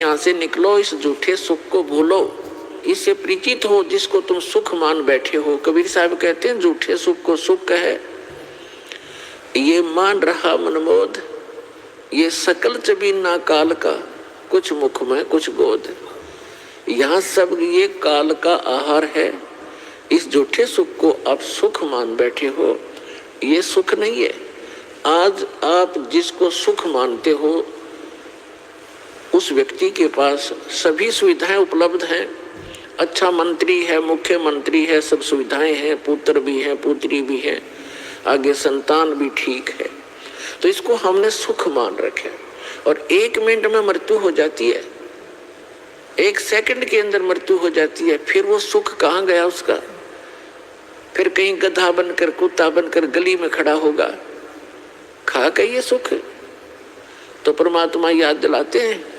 यहाँ से निकलो, इस झूठे सुख को भूलो, इससे परिचित हो जिसको तुम सुख मान बैठे हो। कबीर साहब कहते हैं झूठे सुख को सुख कहे, ये मान रहा मनमोद, ये सकल चबीना काल का, कुछ मुख में कुछ गोद। यहाँ सब ये काल का आहार है। इस झूठे सुख को आप सुख मान बैठे हो, ये सुख नहीं है। आज आप जिसको सुख मानते हो उस व्यक्ति के पास सभी सुविधाएं उपलब्ध हैं। अच्छा मंत्री है, मुख्यमंत्री है, सब सुविधाएं हैं, पुत्र भी है, पुत्री भी है, आगे संतान भी ठीक है। तो इसको हमने सुख मान रखे और 1 मिनट में मृत्यु हो जाती है, 1 सेकंड के अंदर मृत्यु हो जाती है। फिर वो सुख कहाँ गया उसका? फिर कहीं गधा बनकर, कुत्ता बनकर गली में खड़ा होगा, खा के ये सुख। तो परमात्मा याद दिलाते हैं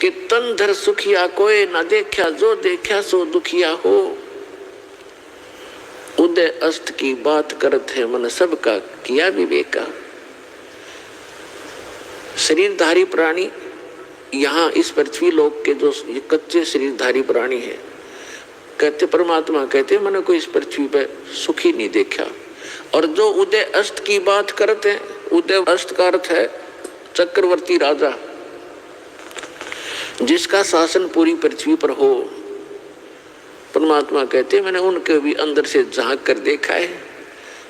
कि तन धर सुखिया कोई न देखा, जो देखा सो दुखिया हो। उदय अस्त की बात करत है मन सबका, किया विवेका। शरीरधारी प्राणी यहाँ इस पृथ्वी लोक के जो कच्चे शरीरधारी प्राणी है, कहते परमात्मा कहते मैंने कोई इस पृथ्वी पे सुखी नहीं देखा। और जो उदय अस्त की बात करते हैं, उदय अस्त का अर्थ है चक्रवर्ती राजा, जिसका शासन पूरी पृथ्वी पर हो। परमात्मा कहते मैंने उनके भी अंदर से झांक कर देखा है।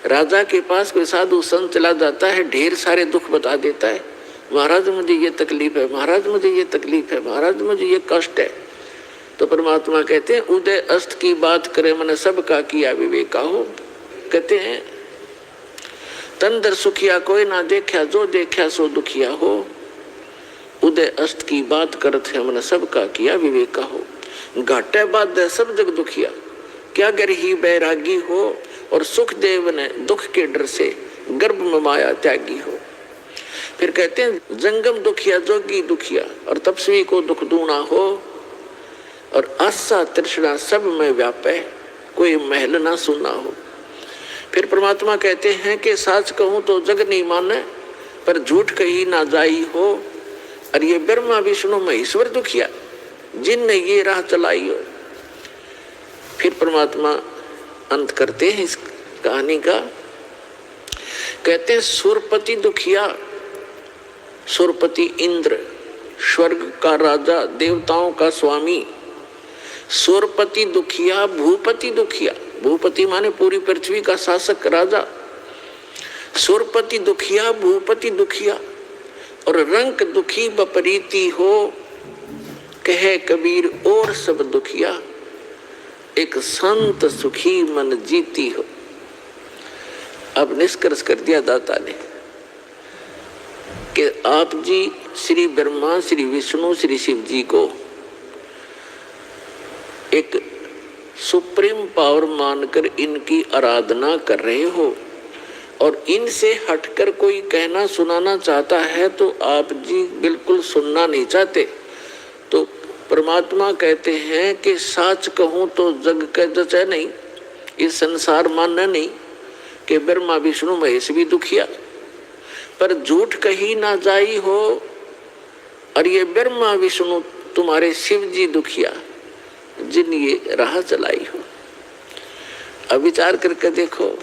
राजा के पास कोई साधु संत चला जाता है, ढेर सारे दुख बता देता है, महाराज मुझे ये तकलीफ है, महाराज मुझे ये तकलीफ है, महाराज मुझे ये कष्ट है। तो परमात्मा कहते हैं उदय अस्त की बात करे मैंने सबका, किया विवेका हो। कहते हैं तन दर सुखिया कोई ना देखा, जो देखा सो दुखिया हो। उदय अस्त की बात करत है मन सबका, किया विवेका हो। घाटे बाद सब जग दुखिया, क्या गर ही बैरागी हो। और सुख देव ने दुख के डर से गर्भ में माया त्यागी हो। फिर कहते हैं जंगम दुखिया जोगी दुखिया, और तपस्वी को दुख दूना हो। और आशा तृष्णा सब में व्यापे, कोई महल ना सुना हो। फिर परमात्मा कहते हैं कि साच कहूं तो जग नहीं माने, पर झूठ कही ना जाई हो। और ये ब्रह्मा विष्णु महेश्वर दुखिया, जिनने ये राह चलाई हो। फिर परमात्मा अंत करते हैं इस कहानी का, कहते हैं सुरपति दुखिया। सुरपति इंद्र, स्वर्ग का राजा, देवताओं का स्वामी। सुरपति दुखिया, भूपति दुखिया। भूपति माने पूरी पृथ्वी का शासक राजा। सुरपति दुखिया, भूपति दुखिया। और रंक दुखी बपरीती हो, कहे कबीर और सब दुखिया। एक संत सुखी मन जीती हो। अब निष्कर्ष कर दिया दाता ने कि आप जी श्री ब्रह्मा, श्री विष्णु, श्री शिव जी को एक सुप्रीम पावर मानकर इनकी आराधना कर रहे हो, और इनसे हटकर कोई कहना सुनाना चाहता है तो आप जी बिल्कुल सुनना नहीं चाहते। तो परमात्मा कहते हैं कि साच कहूं तो जग के जचे नहीं, इस संसार मानना नहीं कि ब्रह्मा विष्णु महेश भी दुखिया, पर झूठ कही ना जाई हो। और ये ब्रह्मा विष्णु तुम्हारे शिव जी दुखिया, जिन ये राह चलाई हो। अब विचार करके देखो,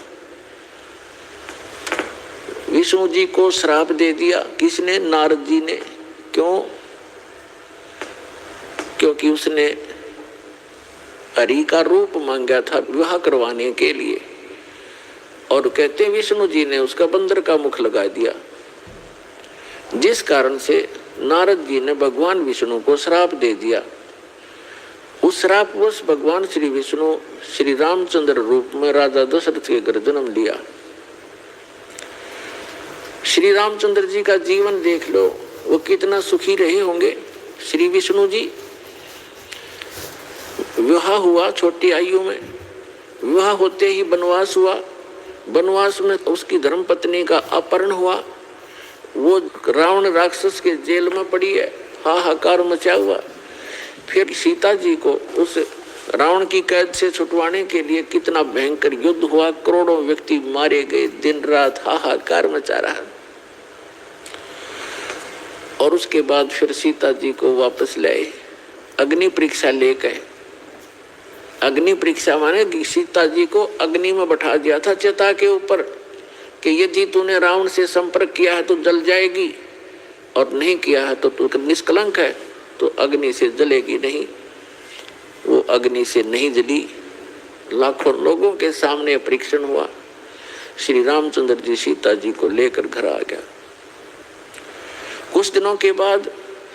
विष्णु जी को श्राप दे दिया किसने? नारद जी ने। क्यों? क्योंकि उसने हरि का रूप मांगा था विवाह करवाने के लिए, और कहते विष्णु जी ने उसका बंदर का मुख लगा दिया, जिस कारण से नारद जी ने भगवान विष्णु को श्राप दे दिया। उस श्रापवश भगवान श्री विष्णु श्री रामचंद्र रूप में राजा दशरथ के घर जन्म लिया। श्री रामचंद्र जी का जीवन देख लो, वो कितना सुखी रहे होंगे। श्री विष्णु जी विवाह हुआ छोटी आयु में, विवाह होते ही वनवास हुआ, वनवास में उसकी धर्मपत्नी का अपहरण हुआ, वो रावण राक्षस के जेल में पड़ी है, हाहाकार मचा हुआ। फिर सीता जी को उस रावण की कैद से छुटवाने के लिए कितना भयंकर युद्ध हुआ, करोड़ों व्यक्ति मारे गए, दिन रात हाहाकार मचा रहा। और उसके बाद फिर सीता जी को वापस लाए, अग्नि परीक्षा लेकर। अग्नि परीक्षा माने कि सीता जी को अग्नि में बैठा दिया था चिता के ऊपर कि यदि तूने रावण से संपर्क किया है तो जल जाएगी, और नहीं किया है तो तू निष्कलंक है, तो अग्नि से जलेगी नहीं। वो अग्नि से नहीं जली। लाखों लोगों के सामने परीक्षण हुआ। श्री रामचंद्र जी सीता जी को लेकर घर आ गया। कुछ दिनों के बाद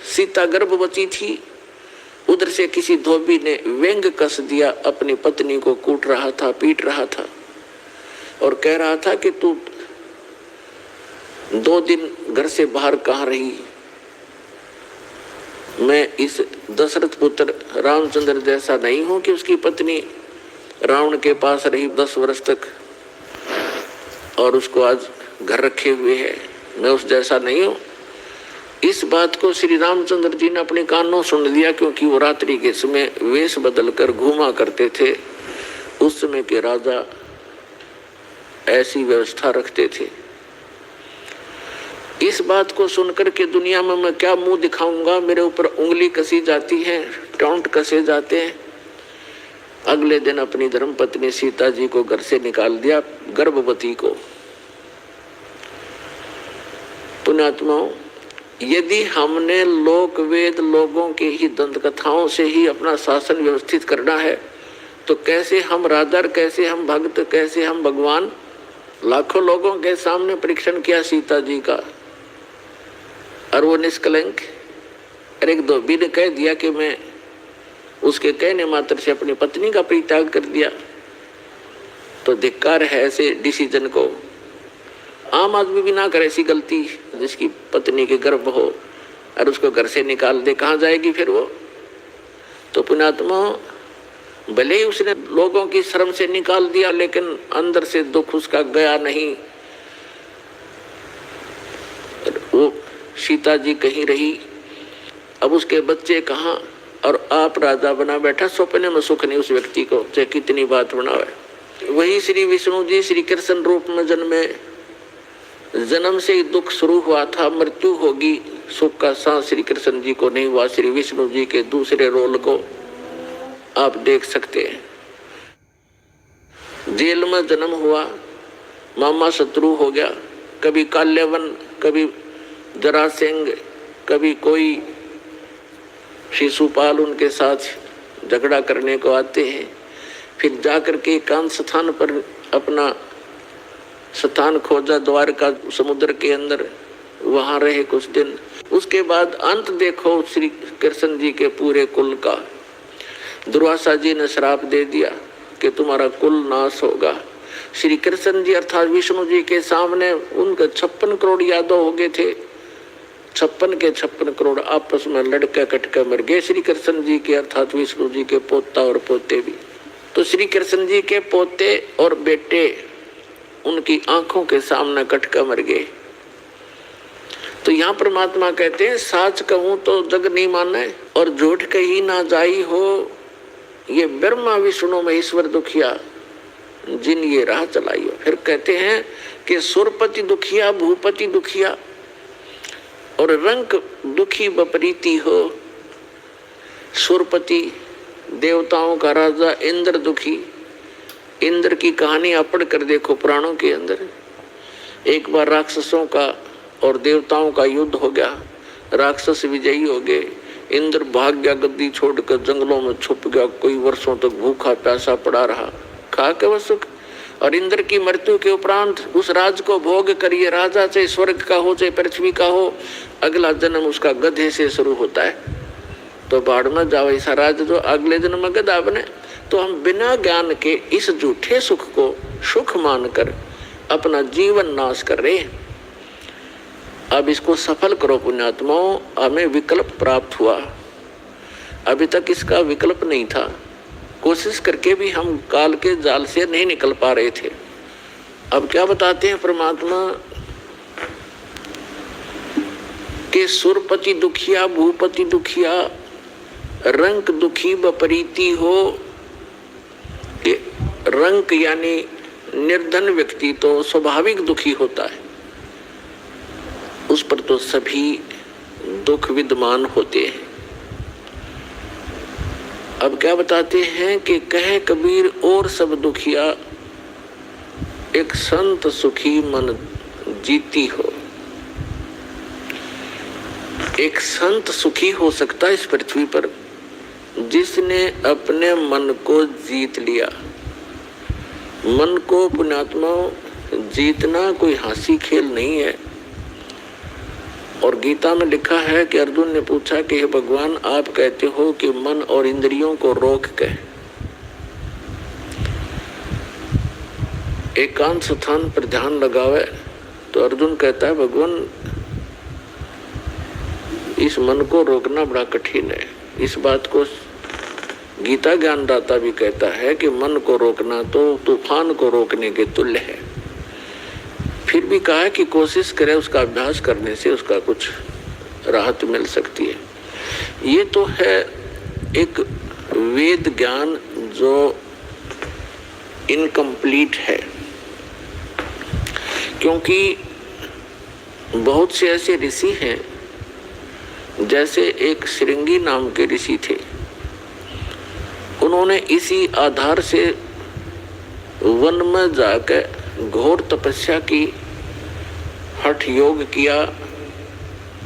सीता गर्भवती थी। उधर से किसी धोबी ने व्यंग कस दिया, अपनी पत्नी को कूट रहा था, पीट रहा था और कह रहा था कि तू 2 दिन घर से बाहर कहाँ रही। मैं इस दशरथ पुत्र रामचंद्र जैसा नहीं हूं कि उसकी पत्नी रावण के पास रही 10 वर्ष तक और उसको आज घर रखे हुए है। मैं उस जैसा नहीं हूं। इस बात को श्री रामचंद्र जी ने अपने कानों सुन लिया, क्योंकि वो रात्रि के समय वेश बदलकर घूमा करते थे। उस समय के राजा ऐसी व्यवस्था रखते थे। इस बात को सुनकर के दुनिया में मैं क्या मुंह दिखाऊंगा, मेरे ऊपर उंगली कसी जाती है, टोंट कसे जाते हैं। अगले दिन अपनी धर्मपत्नी सीता जी को घर से निकाल दिया, गर्भवती को। पुण्यात्माओं, यदि हमने लोक वेद लोगों के ही दंत कथाओं से ही अपना शासन व्यवस्थित करना है तो कैसे हम राजा, कैसे हम भक्त, कैसे हम भगवान। लाखों लोगों के सामने परीक्षण किया सीता जी का और वो निष्कलंक। और एक धोबी ने कह दिया कि मैं उसके कहने मात्र से अपनी पत्नी का परित्याग कर दिया, तो धिक्कार है ऐसे डिसीजन को। आम आदमी भी ना करे ऐसी गलती, जिसकी पत्नी के गर्भ हो और उसको घर से निकाल दे, कहाँ जाएगी फिर वो। तो पुण्यात्मा, भले ही उसने लोगों की शर्म से निकाल दिया, लेकिन अंदर से दुख उसका गया नहीं। वो सीता जी कहीं रही, अब उसके बच्चे कहाँ, और आप राजा बना बैठा। सपने में सुख नहीं उस व्यक्ति को, चाहे कितनी बात बनावे। वही श्री विष्णु जी श्री कृष्ण रूप में जन्मे। जन्म से ही दुख शुरू हुआ था, मृत्यु होगी, सुख का सांस श्री कृष्ण जी को नहीं हुआ। श्री विष्णु जी के दूसरे रोल को आप देख सकते हैं। जेल में जन्म हुआ, मामा शत्रु हो गया, कभी काल्यवन, कभी जरासेंग, कभी कोई शिशुपाल उनके साथ झगड़ा करने को आते हैं। फिर जाकर के एकांत स्थान पर अपना स्थान खोजा, द्वारका समुद्र के अंदर, वहां रहे कुछ दिन। उसके बाद अंत देखो श्री कृष्ण जी के पूरे कुल का। दुर्वासा जी ने श्राप दे दिया कि तुम्हारा कुल नाश होगा। श्री कृष्ण जी अर्थात विष्णु जी के सामने उनके 56 करोड़ यादव हो गए थे। 56 के 56 करोड़ आपस में लड़के कटके मर गए। श्री कृष्ण जी के अर्थात विष्णु जी के पोता और पोते भी। तो श्री कृष्ण जी के पोते और बेटे उनकी आंखों के सामने कटके मर गए। तो यहाँ परमात्मा कहते हैं, साच कहूं तो जग नहीं माने और झूठ कही ना जाई हो, ये ब्रह्मा विष्णु महेश्वर दुखिया जिन ये राह चलाई हो। फिर कहते हैं कि सुरपति दुखिया, भूपति दुखिया और रंक दुखी बपरीती हो। सुरपति देवताओं का राजा, इंद्र दुखी। इंद्र की कहानी आप पढ़ कर देखो पुराणों के अंदर। एक बार राक्षसों का और देवताओं का युद्ध हो गया, राक्षस विजयी हो गए। इंद्र भाग गया, गद्दी छोड़कर जंगलों में छुप गया, कोई वर्षों तक भूखा प्यासा पड़ा रहा, खा के वह सुख। और इंद्र की मृत्यु के उपरांत उस राज को भोग करिए, राजा चाहे स्वर्ग का हो चाहे पृथ्वी का हो, अगला जन्म उसका गधे से शुरू होता है। तो बाढ़ में जाओ ऐसा राज जो अगले जन्म में गधा बने। तो हम बिना ज्ञान के इस झूठे सुख को सुख मानकर अपना जीवन नाश कर रहे हैं। अब इसको सफल करो पुण्यात्माओं। हमें विकल्प प्राप्त हुआ, अभी तक इसका विकल्प नहीं था। कोशिश करके भी हम काल के जाल से नहीं निकल पा रहे थे। अब क्या बताते हैं परमात्मा के सुरपति दुखिया, भूपति दुखिया, रंक दुखी बपरीती हो। रंक यानी निर्धन व्यक्ति तो स्वाभाविक दुखी होता है, उस पर तो सभी दुख विद्यमान होते हैं। अब क्या बताते हैं कि कहे कबीर और सब दुखिया, एक संत सुखी मन जीती हो। एक संत सुखी हो सकता है इस पृथ्वी पर जिसने अपने मन को जीत लिया। मन को पुण्यात्मा जीतना कोई हंसी खेल नहीं है। और गीता में लिखा है कि अर्जुन ने पूछा कि हे भगवान, आप कहते हो कि मन और इंद्रियों को रोक के एकांत स्थान पर ध्यान लगावे, तो अर्जुन कहता है भगवान इस मन को रोकना बड़ा कठिन है। इस बात को गीता ज्ञानदाता भी कहता है कि मन को रोकना तो तूफान को रोकने के तुल्य है। फिर भी कहा है कि कोशिश करे, उसका अभ्यास करने से उसका कुछ राहत मिल सकती है। ये तो है एक वेद ज्ञान जो इनकम्प्लीट है, क्योंकि बहुत से ऐसे ऋषि हैं, जैसे एक श्रृंगी नाम के ऋषि थे। उन्होंने इसी आधार से वन में जाकर घोर तपस्या की, हठ योग किया,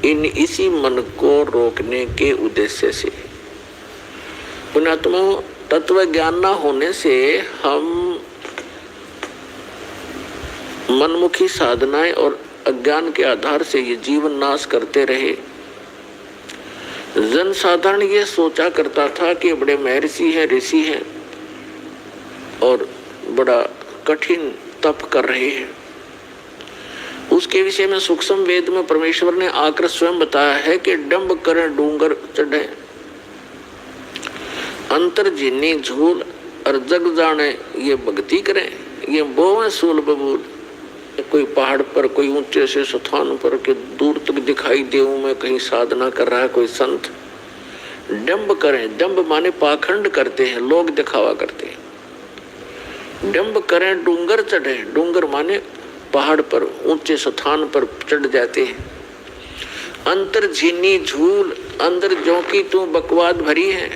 इसी मन को रोकने के उद्देश्य से। पुण्यात्मा, तत्व ज्ञान न होने से हम मनमुखी साधनाएं और अज्ञान के आधार से ये जीवन नाश करते रहे। जन साधारण ये सोचा करता था कि बड़े महर्षि हैं, ऋषि हैं और बड़ा कठिन तप कर रहे हैं। उसके विषय में सूक्ष्म वेद में परमेश्वर ने आकर स्वयं बताया है कि डंब करें डूंगर चढ़े, अंतर जिन्नी झूल और जग जाने ये भक्ति करें, ये बोवें सूल बबूल। कोई पहाड़ पर, कोई ऊंचे से स्थान पर के दूर तक दिखाई देऊं मैं कहीं साधना कर रहा है कोई संत। डंब करें, डंब माने पाखंड करते हैं, लोग दिखावा करते हैं। डंब करें डूंगर चढ़े, डूंगर माने पहाड़ पर ऊंचे स्थान पर चढ़ जाते हैं। अंतर झीनी झूल, अंदर जो की तू बकवाद भरी है,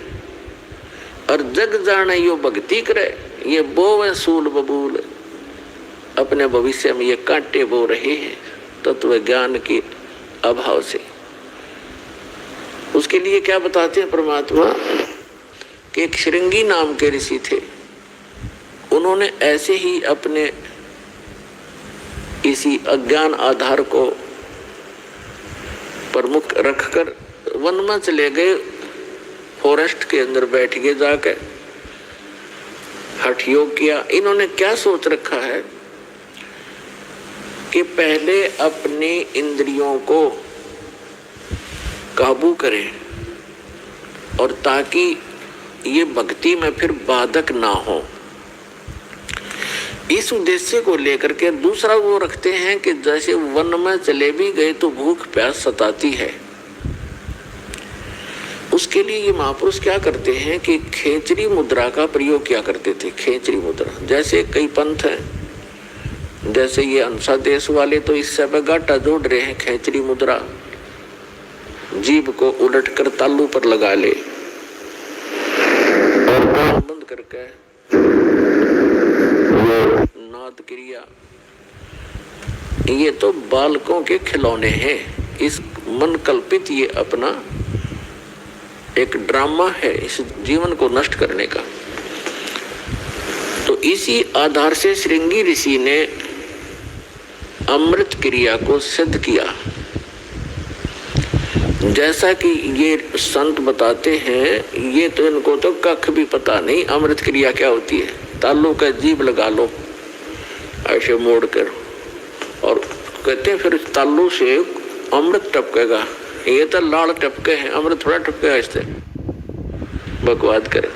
और जग जाने यो भक्ति करे, ये बोवे सूल बबूल। अपने भविष्य में ये कांटे बो रहे हैं तत्व ज्ञान के अभाव से। उसके लिए क्या बताते हैं परमात्मा कि एक श्रृंगी नाम के ऋषि थे। उन्होंने ऐसे ही अपने इसी अज्ञान आधार को प्रमुख रखकर वन में चले गए, फॉरेस्ट के अंदर बैठ गए, जाकर हठ योग किया। इन्होंने क्या सोच रखा है कि पहले अपनी इंद्रियों को काबू करें, और ताकि ये भक्ति में फिर बाधक ना हो। इस उद्देश्य को लेकर के दूसरा वो रखते हैं कि जैसे वन में चले भी गए तो भूख प्यास सताती है। उसके लिए ये महापुरुष क्या करते हैं कि खेचरी मुद्रा का प्रयोग किया करते थे। खेचरी मुद्रा, जैसे कई पंथ हैं, जैसे ये अंसा देश वाले तो इससे गाटा जोड़ रहे हैं। खेचरी मुद्रा, जीभ को उलट कर तालू पर लगा ले और बंद करके नाद क्रिया। ये तो बालकों के खिलौने हैं। इस मन कल्पित ये अपना एक ड्रामा है इस जीवन को नष्ट करने का। तो इसी आधार से श्रृंगी ऋषि ने अमृत क्रिया को सिद्ध किया। जैसा कि ये संत बताते हैं, ये तो इनको तो कख भी पता नहीं अमृत क्रिया क्या होती है। तालू का जीभ लगा लो ऐसे मोड़ कर, और कहते हैं फिर तालू से अमृत टपकेगा। ये तो लाल टपके हैं, अमृत थोड़ा टपकेगा इससे। बकवाद करे।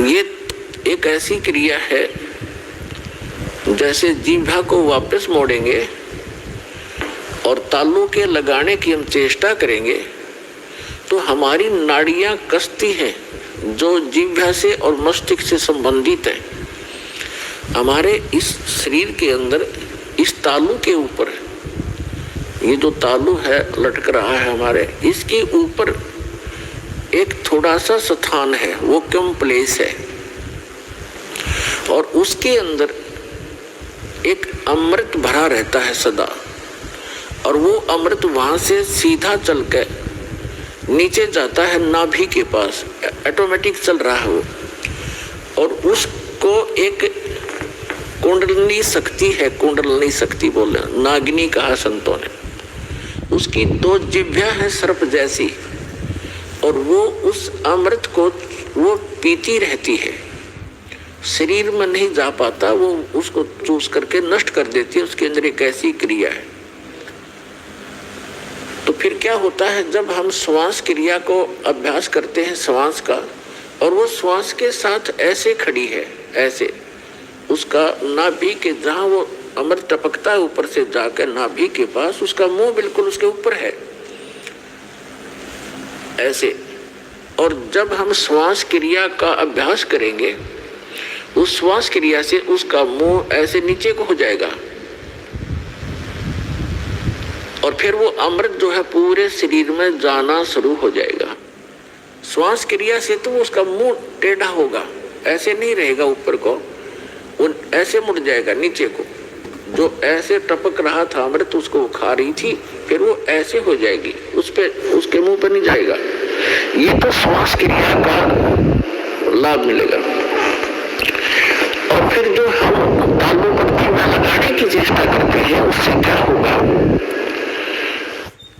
ये एक ऐसी क्रिया है जैसे जीभा को वापस मोड़ेंगे और तालू के लगाने की हम चेष्टा करेंगे तो हमारी नाड़ियां कसती हैं जो जीभा से और मस्तिष्क से संबंधित है। हमारे इस शरीर के अंदर इस तालू के ऊपर ये जो तालु है लटक रहा है हमारे, इसके ऊपर एक थोड़ा सा स्थान है, वो कम प्लेस है, और उसके अंदर एक अमृत भरा रहता है सदा, और वो अमृत वहां से सीधा चल के नीचे जाता है नाभि के पास, ऑटोमेटिक चल रहा है वो, और उसको एक कुंडलिनी शक्ति है, कुंडलिनी शक्ति बोले, नागिनी कहा संतों ने। उसकी 2 जिह्वा है सर्प जैसी, और वो उस अमृत को वो पीती रहती है, शरीर में नहीं जा पाता, वो उसको चूस करके नष्ट कर देती है। उसके अंदर एक ऐसी क्रिया है। तो फिर क्या होता है, जब हम श्वास क्रिया को अभ्यास करते हैं श्वास का, और वो श्वास के साथ ऐसे खड़ी है, ऐसे उसका नाभि के जहां वो अमृत टपकता है ऊपर से जाकर नाभि के पास, उसका मुंह बिल्कुल उसके ऊपर है ऐसे। और जब हम श्वास क्रिया का अभ्यास करेंगे, उस श्वास क्रिया से उसका मुंह ऐसे नीचे को हो जाएगा, और फिर वो अमृत जो है पूरे शरीर में जाना शुरू हो जाएगा। श्वास क्रिया से तो उसका मुंह टेढ़ा होगा, ऐसे नहीं रहेगा ऊपर को, वो ऐसे मुड़ जाएगा नीचे को। जो ऐसे टपक रहा था अमृत, उसको खा रही थी, फिर वो ऐसे हो जाएगी, उस पे उसके मुंह पर नहीं जाएगा। ये तो श्वास क्रिया का लाभ मिलेगा। और फिर जो हम तालु पत्ती में लगाने की चेष्टा करते हैं, उससे क्या होगा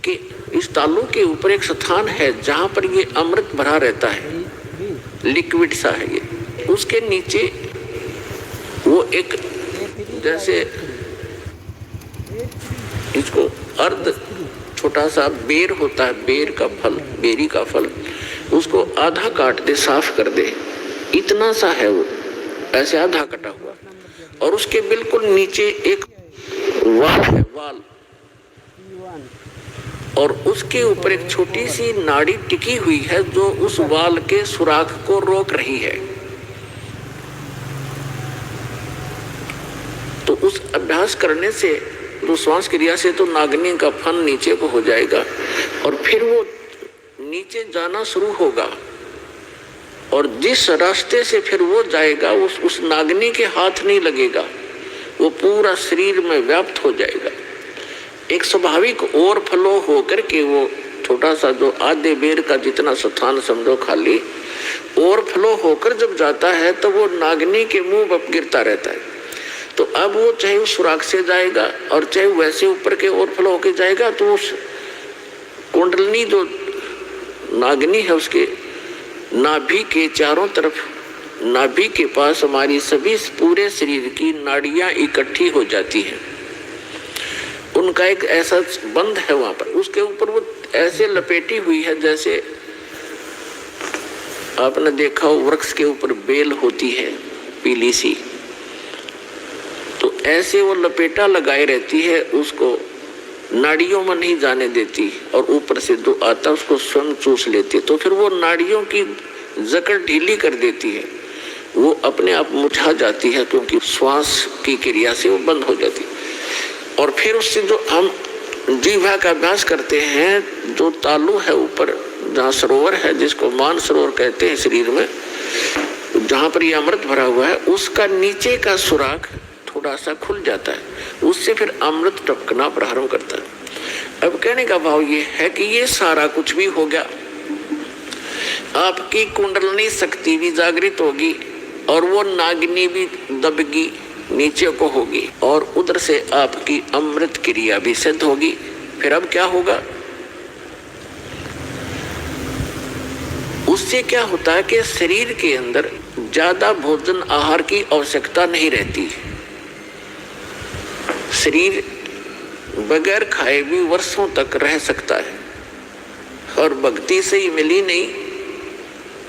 कि इस तालु के ऊपर एक स्थान है जहां पर ये अमृत भरा रहता है, लिक्विड सा है ये, उसके नीचे वो एक जैसे इसको अर्ध छोटा सा बेर होता है, बेर का फल, बेरी का फल, उसको आधा काट दे, साफ कर दे, इतना सा है वो, ऐसे आधा कटा हुआ, और उसके बिल्कुल नीचे एक वाल है, वाल, और उसके ऊपर एक छोटी सी नाड़ी टिकी हुई है जो उस वाल के सुराख को रोक रही है। तो उस अभ्यास करने से, तो श्वास क्रिया से तो नागिनी का फन नीचे को हो जाएगा, और फिर वो नीचे जाना शुरू होगा, और जिस रास्ते से फिर वो जाएगा उस नागिनी के हाथ नहीं लगेगा, वो पूरा शरीर में व्याप्त हो जाएगा। एक स्वाभाविक ओवरफ्लो होकर के वो छोटा सा जो आधे बेर का जितना स्थान समझो खाली, ओवरफ्लो होकर जब जाता है तो वो नागिनी के मुंह पर गिरता रहता है। तो अब वो चाहे उस सुराख से जाएगा और चाहे वैसे ऊपर के ओवरफ्लो होकर जाएगा, तो उस कुंडलिनी जो नागिनी है उसके नाभि के चारों तरफ, नाभि के पास हमारी सभी पूरे शरीर की नाड़ियां इकट्ठी हो जाती हैं। उनका एक ऐसा बंध है वहां पर, उसके ऊपर वो ऐसे लपेटी हुई है जैसे आपने देखा हो वृक्ष के ऊपर बेल होती है पीली सी, तो ऐसे वो लपेटा लगाए रहती है, उसको नाड़ियों में नहीं जाने देती, और ऊपर से जो आता उसको स्वयं चूस लेती है। तो फिर वो नाड़ियों की जकड़ ढीली कर देती है, वो अपने आप मुरझा जाती है, क्योंकि श्वास की क्रिया से वो बंद हो जाती है। और फिर उससे जो हम जीवा का अभ्यास करते हैं, जो तालु है ऊपर जहाँ सरोवर है, जिसको मान सरोवर कहते हैं शरीर में, जहाँ पर ये अमृत भरा हुआ है, उसका नीचे का सुराख थोड़ा सा खुल जाता है, उससे फिर अमृत टपकना प्रारंभ करता है। अब कहने का भाव ये है कि ये सारा कुछ भी हो गया, आपकी कुंडलिनी शक्ति भी जागृत होगी, और वो नागिनी भी दबगी, नीचे को होगी, और उधर से आपकी अमृत क्रिया भी सिद्ध होगी। फिर अब क्या होगा, उससे क्या होता है कि शरीर के अंदर ज्यादा भोजन आहार की आवश्यकता नहीं रहती। शरीर बगैर खाए भी वर्षों तक रह सकता है, और भक्ति से ही मिली नहीं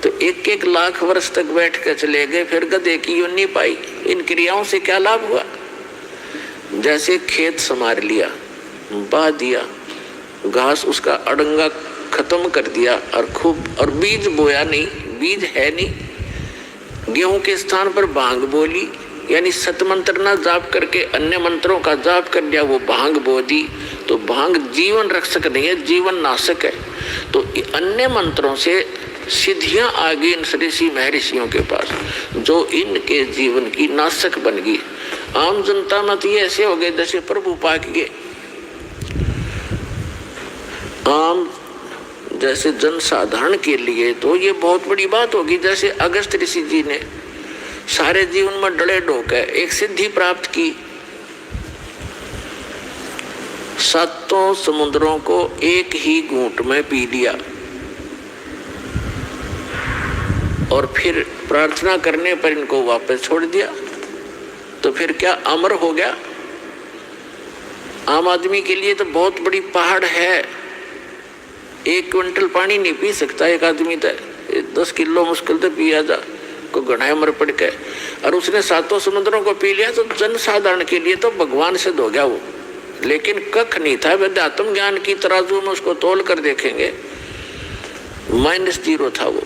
तो 1-1 लाख वर्ष तक बैठ कर चले गए, फिर गधे की योनि पाई। इन क्रियाओं से क्या लाभ हुआ? जैसे खेत संवार लिया, बा दिया, घास उसका अड़ंगा खत्म कर दिया, और खूब, और बीज बोया नहीं, बीज है नहीं, गेहूं के स्थान पर भांग बोली, यानी सतमंत्र ना जाप करके अन्य मंत्रों का जाप कर लिया, वो भांग बोधी। तो भांग जीवन रक्षक नहीं है, जीवन नाशक है। तो अन्य मंत्रों से सिद्धियां आ गई इन ऋषि महर्षियों के पास, जो इनके जीवन की नाशक बन गई। आम जनता मत ये ऐसे हो गए जैसे प्रभु पाक के आम जैसे जनसाधारण के लिए तो ये बहुत बड़ी बात होगी। जैसे अगस्त ऋषि जी ने सारे जीवन में डले ढोकर एक सिद्धि प्राप्त की, सातों समुद्रों को एक ही घूंट में पी लिया और फिर प्रार्थना करने पर इनको वापस छोड़ दिया। तो फिर क्या अमर हो गया? आम आदमी के लिए तो बहुत बड़ी पहाड़ है, 1 क्विंटल पानी नहीं पी सकता एक आदमी, तो 10 किलो मुश्किल से पिया जा को घना मर पड़ के, और उसने सातों समुद्रों को पी लिया। तो जनसाधारण के लिए तो भगवान सिद्ध हो गया वो, लेकिन कख नहीं था। अध्यात्म ज्ञान की तराजू में उसको तोल कर देखेंगे -0 था वो।